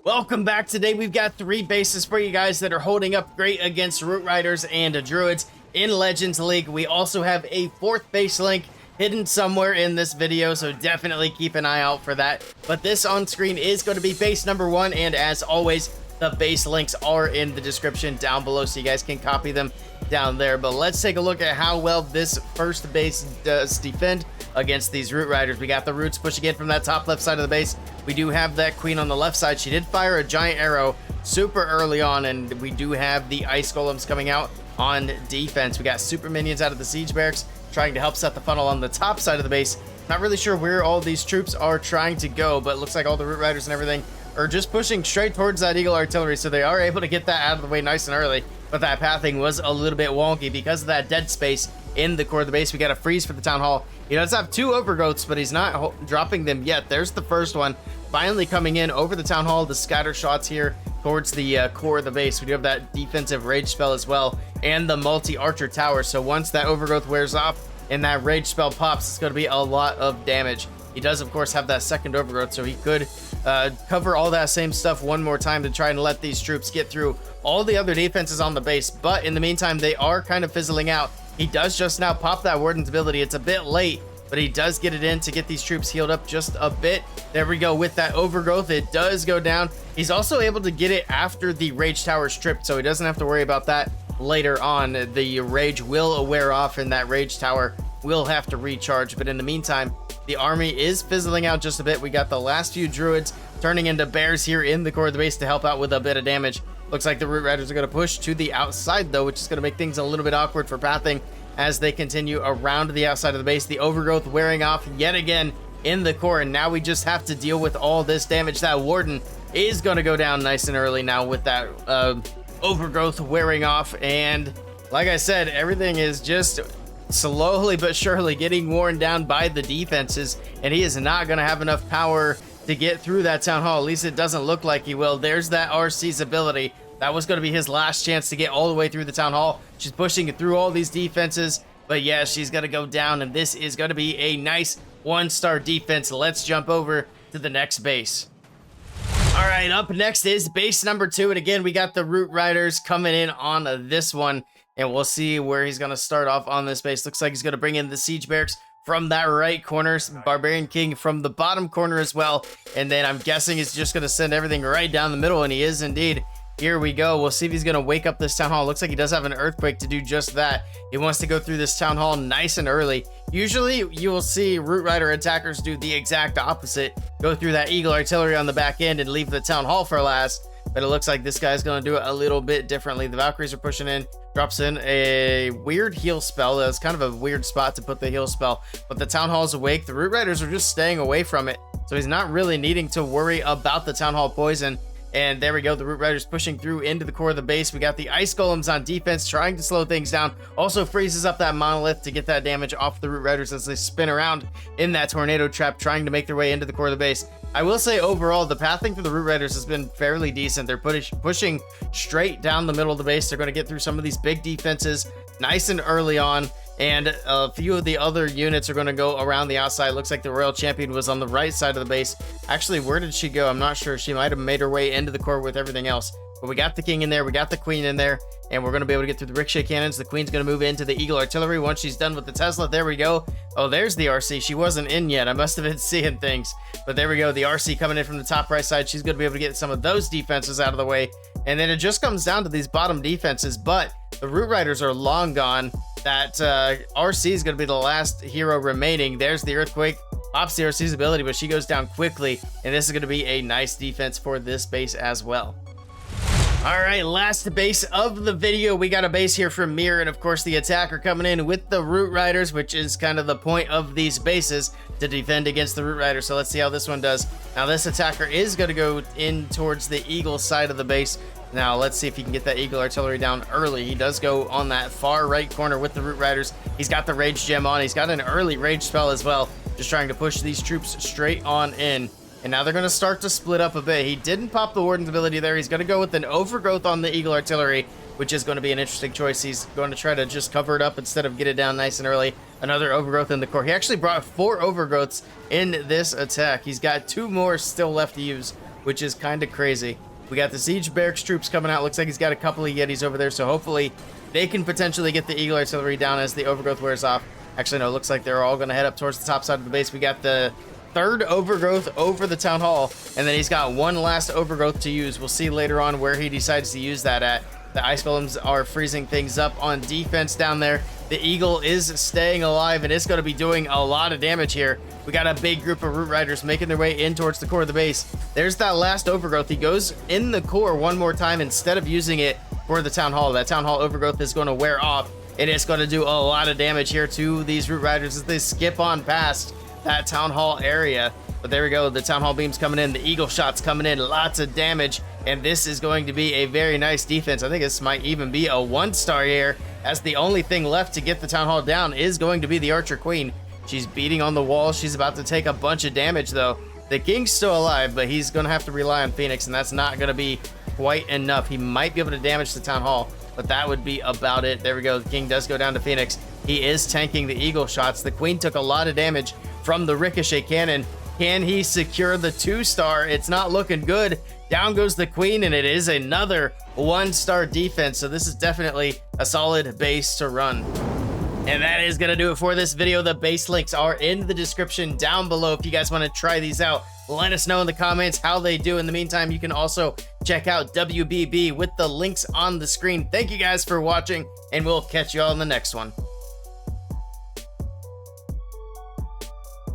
Welcome back. Today we've got 3 bases for you guys that are holding up great against Rootriders and Druids in Legends League. We also have a 4th base link hidden somewhere in this video, so definitely keep an eye out for that. But this on screen is going to be base number 1, and as always, the base links are in the description down below, so you guys can copy them down there. But let's take a look at how well this first base does defend against these Rootriders. We got the Roots pushing in from that top left side of the base. We do have that Queen on the left side. She did fire a giant arrow super early on, and we do have the Ice Golems coming out on defense. We got super minions out of the Siege Barracks trying to help set the funnel on the top side of the base. Not really sure where all these troops are trying to go, but it looks like all the Rootriders and everything are just pushing straight towards that Eagle Artillery, so they are able to get that out of the way nice and early. But that pathing was a little bit wonky because of that dead space in the core of the base. We got a freeze for the Town Hall. He does have 2 Overgrowths, but he's not dropping them yet. There's the first one finally coming in over the Town Hall. The scatter shots here towards the core of the base. We do have that defensive rage spell as well, and the multi-archer tower. So once that Overgrowth wears off and that rage spell pops, it's going to be a lot of damage. He does, of course, have that second Overgrowth, so he could cover all that same stuff one more time to try and let these troops get through all the other defenses on the base. But in the meantime, they are kind of fizzling out. He does just now pop that Warden's ability. It's a bit late, but he does get it in to get these troops healed up just a bit. There we go with that Overgrowth. It does go down. He's also able to get it after the Rage Tower is stripped, so he doesn't have to worry about that later on. The Rage will wear off, and that Rage Tower will have to recharge. But in the meantime, the army is fizzling out just a bit. We got the last few Druids turning into bears here in the core of the base to help out with a bit of damage. Looks like the Rootriders are going to push to the outside, though, which is going to make things a little bit awkward for pathing as they continue around the outside of the base. The Overgrowth wearing off yet again in the core, and now we just have to deal with all this damage. That Warden is going to go down nice and early now with that Overgrowth wearing off, and like I said, everything is just slowly but surely getting worn down by the defenses, and he is not going to have enough power to get through that Town Hall. At least it doesn't look like he will. There's that RC's ability. That was going to be his last chance to get all the way through the Town Hall. She's pushing through all these defenses, but yeah, she's going to go down, and this is going to be a nice 1-star defense. Let's jump over to the next base. All right, up next is base number 2, and again, we got the Rootriders coming in on this one, and we'll see where he's going to start off on this base. Looks like he's going to bring in the Siege Barracks from that right corner, Barbarian King from the bottom corner as well, and then I'm guessing he's just going to send everything right down the middle, and he is indeed. Here we go. We'll see if he's going to wake up this Town Hall. Looks like he does have an Earthquake to do just that. He wants to go through this Town Hall nice and early. Usually, you will see Rootrider attackers do the exact opposite. Go through that Eagle Artillery on the back end and leave the Town Hall for last. But it looks like this guy's going to do it a little bit differently. The Valkyries are pushing in. Drops in a weird heal spell. That's kind of a weird spot to put the heal spell. But the Town Hall's awake. The Rootriders are just staying away from it. So he's not really needing to worry about the Town Hall poison. And there we go, the Rootriders pushing through into the core of the base. We got the Ice Golems on defense trying to slow things down. Also freezes up that Monolith to get that damage off the Rootriders as they spin around in that Tornado Trap, trying to make their way into the core of the base. I will say overall, the pathing for the Rootriders has been fairly decent. They're pushing straight down the middle of the base. They're going to get through some of these big defenses nice and early on. And a few of the other units are going to go around the outside. Looks like the Royal Champion was on the right side of the base. Actually, where did she go? I'm not sure. She might have made her way into the core with everything else. But we got the King in there. We got the Queen in there. And we're going to be able to get through the Ricochet Cannons. The Queen's going to move into the Eagle Artillery once she's done with the Tesla. There we go. Oh, there's the RC. She wasn't in yet. I must have been seeing things. But there we go. The RC coming in from the top right side. She's going to be able to get some of those defenses out of the way. And then it just comes down to these bottom defenses. But the Rootriders are long gone. That RC is going to be the last hero remaining. There's the Earthquake. Pops the RC's ability, but she goes down quickly. And this is going to be a nice defense for this base as well. All right, last base of the video. We got a base here from Mir, and of course the attacker coming in with the Rootriders, which is kind of the point of these bases, to defend against the Rootriders. So let's see how this one does. Now this attacker is going to go in towards the Eagle side of the base. Now let's see if he can get that Eagle Artillery down early. He does go on that far right corner with the Rootriders. He's got the Rage Gem on. He's got an early Rage spell as well, just trying to push these troops straight on in. And now they're going to start to split up a bit. He didn't pop the Warden's ability there. He's going to go with an Overgrowth on the Eagle Artillery, which is going to be an interesting choice. He's going to try to just cover it up instead of get it down nice and early. Another Overgrowth in the core. He actually brought 4 Overgrowths in this attack. He's got 2 more still left to use which is kind of crazy. We got the Siege Barracks troops coming out. Looks like he's got a couple of Yetis over there, so hopefully they can potentially get the Eagle Artillery down as the Overgrowth wears off. Actually, no, it looks like they're all going to head up towards the top side of the base. We got the third Overgrowth over the Town Hall, and then he's got one last Overgrowth to use. We'll see later on where he decides to use that at. The Ice Golems are freezing things up on defense down there. The Eagle is staying alive, and it's going to be doing a lot of damage here. We got a big group of Rootriders making their way in towards the core of the base. There's that last Overgrowth. He goes in the core one more time instead of using it for the Town Hall. That Town Hall Overgrowth is going to wear off, and it's going to do a lot of damage here to these Rootriders as they skip on past that Town Hall area. But there we go, the Town Hall beams coming in, the Eagle shots coming in, lots of damage, and this is going to be a very nice defense. I think this might even be a 1-star here, as the only thing left to get the Town Hall down is going to be the Archer Queen. She's beating on the wall. She's about to take a bunch of damage, though. The King's still alive, but he's going to have to rely on Phoenix, and that's not going to be quite enough. He might be able to damage the Town Hall, but that would be about it. There we go. The King does go down to Phoenix. He is tanking the Eagle shots. The Queen took a lot of damage from the Ricochet Cannon. Can he secure the 2-star? It's not looking good. Down goes the Queen, and it is another 1-star defense. So this is definitely a solid base to run. And that is going to do it for this video. The base links are in the description down below if you guys want to try these out. Let us know in the comments how they do. In the meantime, you can also check out WBB with the links on the screen. Thank you guys for watching, and we'll catch you all in the next one.